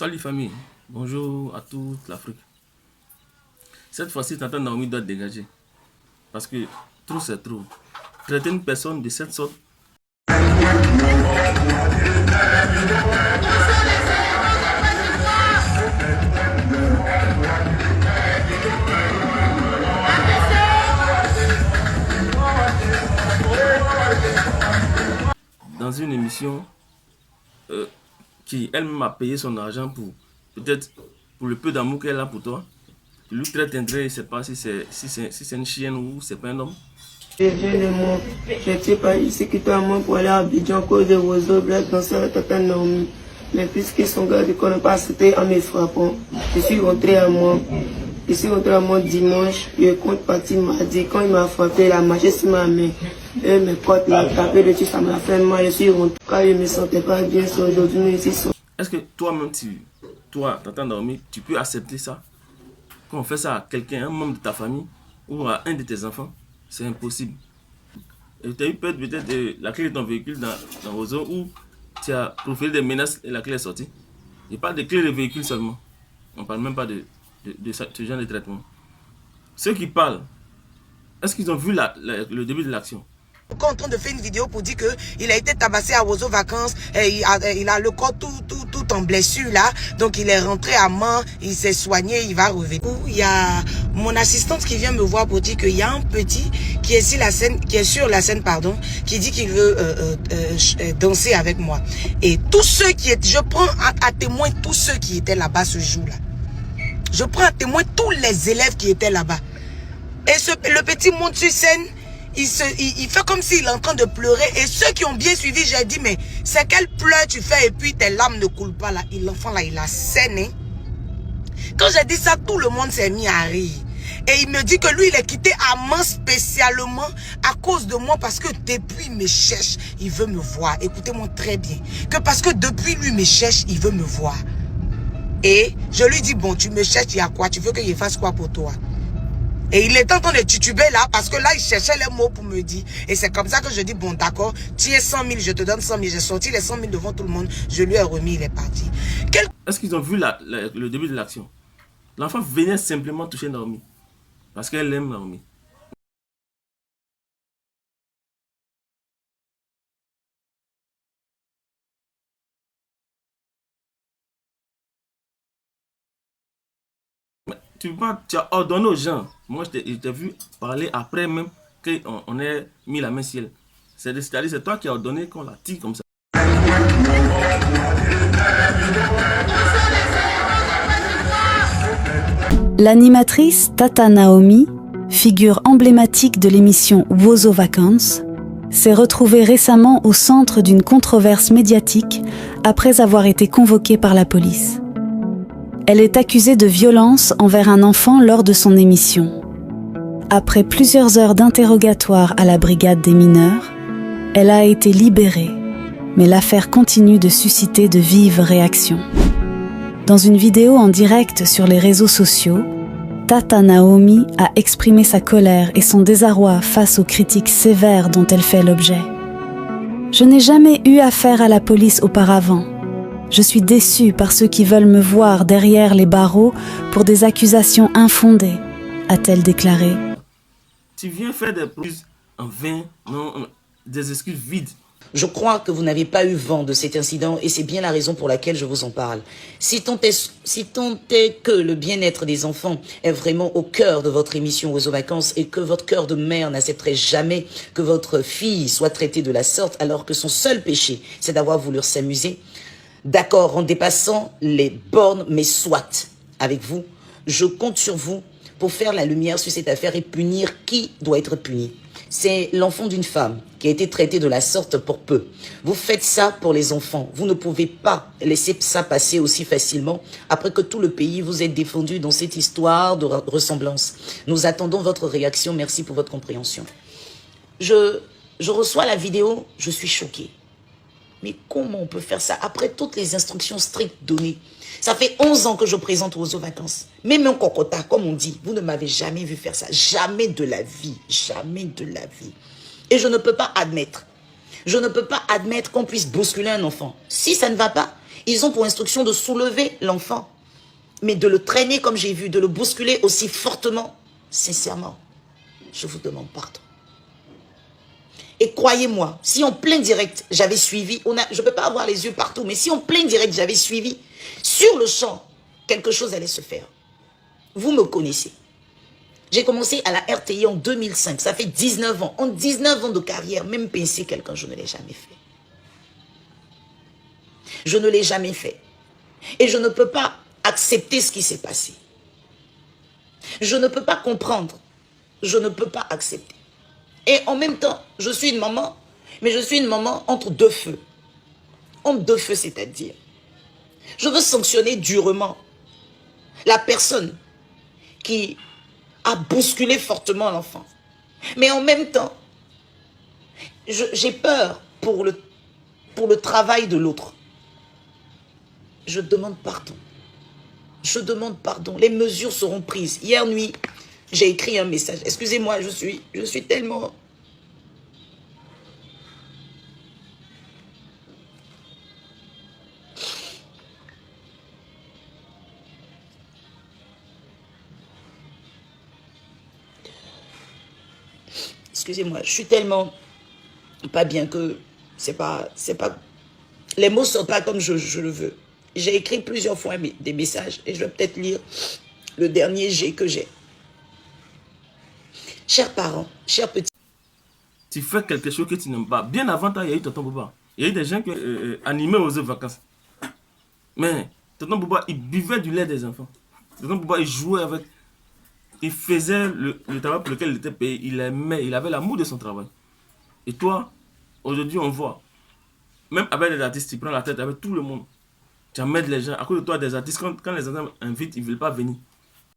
Salut famille, bonjour à toute l'Afrique. Cette fois-ci, Tata Naomi doit dégager. Parce que trop c'est trop. Traiter une personne de cette sorte. Dans une émission qui elle-même a payé son argent pour, peut-être pour le peu d'amour qu'elle a pour toi. Tu lui traites un trait, je ne sais pas si c'est une chienne ou c'est pas un homme. Je viens de mon petit pays ici qui toi moi pour aller à Abidjan à cause de Roseau Black dans sa Tata Naomi. Mais puisqu'ils sont gars de qu'on n'a pas accepté en me frappant, je suis rentré à moi. Je suis rentré à moi dimanche, je compte partir mardi. Quand il m'a frappé, il a marché sur ma main. Et mes côtes m'ont tapé dessus, ça m'a fait mal. Je suis rentré. Quand je ne me sentais pas bien, c'est aujourd'hui ici. Est-ce que toi-même, toi, Tata Naomi, tu peux accepter ça? Quand on fait ça à quelqu'un, un membre de ta famille ou à un de tes enfants, c'est impossible. Et tu as eu peur peut-être de la clé de ton véhicule dans Roseau où tu as proféré des menaces et la clé est sortie. Je parle de clé de véhicule seulement. On ne parle même pas de ce genre de traitement. Ceux qui parlent, est-ce qu'ils ont vu le début de l'action? En train de faire une vidéo pour dire qu'il a été tabassé à Roseau Vacances, et il a le corps tout en blessure là, donc il est rentré à Mans, il s'est soigné, il va revenir. Il y a mon assistante qui vient me voir pour dire qu'il y a un petit qui est sur la scène, qui dit qu'il veut danser avec moi. Et tous ceux qui étaient, je prends à témoin tous ceux qui étaient là-bas ce jour-là. Je prends à témoin tous les élèves qui étaient là-bas. Et le petit monte sur scène. Il fait comme s'il est en train de pleurer. Et ceux qui ont bien suivi, j'ai dit, mais c'est quel pleur tu fais et puis tes larmes ne coulent pas là. L'enfant là, il a saigné. Quand j'ai dit ça, tout le monde s'est mis à rire. Et il me dit que lui, il est quitté à Mans spécialement à cause de moi parce que depuis il me cherche, il veut me voir. Écoutez-moi très bien. Que parce que depuis lui me cherche, il veut me voir. Et je lui dis, bon, tu me cherches, il y a quoi? Tu veux qu'il fasse quoi pour toi? Et il est en train de tituber là, parce que là, il cherchait les mots pour me dire. Et c'est comme ça que je dis, bon, d'accord, tu es 100 000, je te donne 100 000. J'ai sorti les 100 000 devant tout le monde, je lui ai remis, il est parti. Est-ce qu'ils ont vu le début de l'action? L'enfant venait simplement toucher Naomi, parce qu'elle aime Naomi. Tu as ordonné aux gens. Moi, je t'ai vu parler après même qu'on ait mis la main sur elle. C'est-à-dire, c'est toi qui as ordonné qu'on la tire comme ça. L'animatrice Tata Naomi, figure emblématique de l'émission Roseau Vacances, s'est retrouvée récemment au centre d'une controverse médiatique après avoir été convoquée par la police. Elle est accusée de violence envers un enfant lors de son émission. Après plusieurs heures d'interrogatoire à la brigade des mineurs, elle a été libérée, mais l'affaire continue de susciter de vives réactions. Dans une vidéo en direct sur les réseaux sociaux, Tata Naomi a exprimé sa colère et son désarroi face aux critiques sévères dont elle fait l'objet. « Je n'ai jamais eu affaire à la police auparavant. Je suis déçue par ceux qui veulent me voir derrière les barreaux pour des accusations infondées, a-t-elle déclaré. Tu viens faire des excuses en vain, non, des excuses vides. Je crois que vous n'avez pas eu vent de cet incident et c'est bien la raison pour laquelle je vous en parle. Si tant est que le bien-être des enfants est vraiment au cœur de votre émission Roseau Vacances et que votre cœur de mère n'accepterait jamais que votre fille soit traitée de la sorte alors que son seul péché, c'est d'avoir voulu s'amuser, d'accord, en dépassant les bornes, mais soit, avec vous, je compte sur vous pour faire la lumière sur cette affaire et punir qui doit être puni. C'est l'enfant d'une femme qui a été traité de la sorte pour peu. Vous faites ça pour les enfants. Vous ne pouvez pas laisser ça passer aussi facilement après que tout le pays vous ait défendu dans cette histoire de ressemblance. Nous attendons votre réaction. Merci pour votre compréhension. Je reçois la vidéo, je suis choquée. Mais comment on peut faire ça après toutes les instructions strictes données? Ça fait 11 ans que je présente Roseau Vacances. Même un cocota, comme on dit, vous ne m'avez jamais vu faire ça. Jamais de la vie. Jamais de la vie. Et je ne peux pas admettre. Je ne peux pas admettre qu'on puisse bousculer un enfant. Si ça ne va pas, Ils ont pour instruction de soulever l'enfant. Mais de le traîner comme j'ai vu, de le bousculer aussi fortement, sincèrement, je vous demande pardon. Et croyez-moi, si en plein direct, j'avais suivi, je ne peux pas avoir les yeux partout, mais si en plein direct, j'avais suivi, sur le champ, quelque chose allait se faire. Vous me connaissez. J'ai commencé à la RTI en 2005, ça fait 19 ans. En 19 ans de carrière, même pincer quelqu'un, je ne l'ai jamais fait. Je ne l'ai jamais fait. Et je ne peux pas accepter ce qui s'est passé. Je ne peux pas comprendre. Je ne peux pas accepter. Et en même temps, je suis une maman, mais je suis une maman entre deux feux. Entre deux feux, c'est-à-dire, je veux sanctionner durement la personne qui a bousculé fortement l'enfant. Mais en même temps, j'ai peur pour le travail de l'autre. Je demande pardon. Je demande pardon. Les mesures seront prises. Hier nuit, j'ai écrit un message. Excusez-moi, je suis tellement... Excusez-moi, je suis tellement pas bien que c'est pas... Les mots ne sortent pas comme je le veux. J'ai écrit plusieurs fois des messages et je vais peut-être lire le dernier G que j'ai. Chers parents, chers petits... Tu fais quelque chose que tu n'aimes pas. Bien avant toi, il y a eu Tonton Boba. Il y a eu des gens qui animaient aux vacances. Mais Tonton Boba, il buvait du lait des enfants. Tonton Boba, il jouait avec... Il faisait le travail pour lequel il était payé. Il aimait, il avait l'amour de son travail. Et toi, aujourd'hui, on voit, même avec les artistes, tu prends la tête avec tout le monde. Tu emmènes les gens. À cause de toi, des artistes, quand les gens invitent, ils ne veulent pas venir.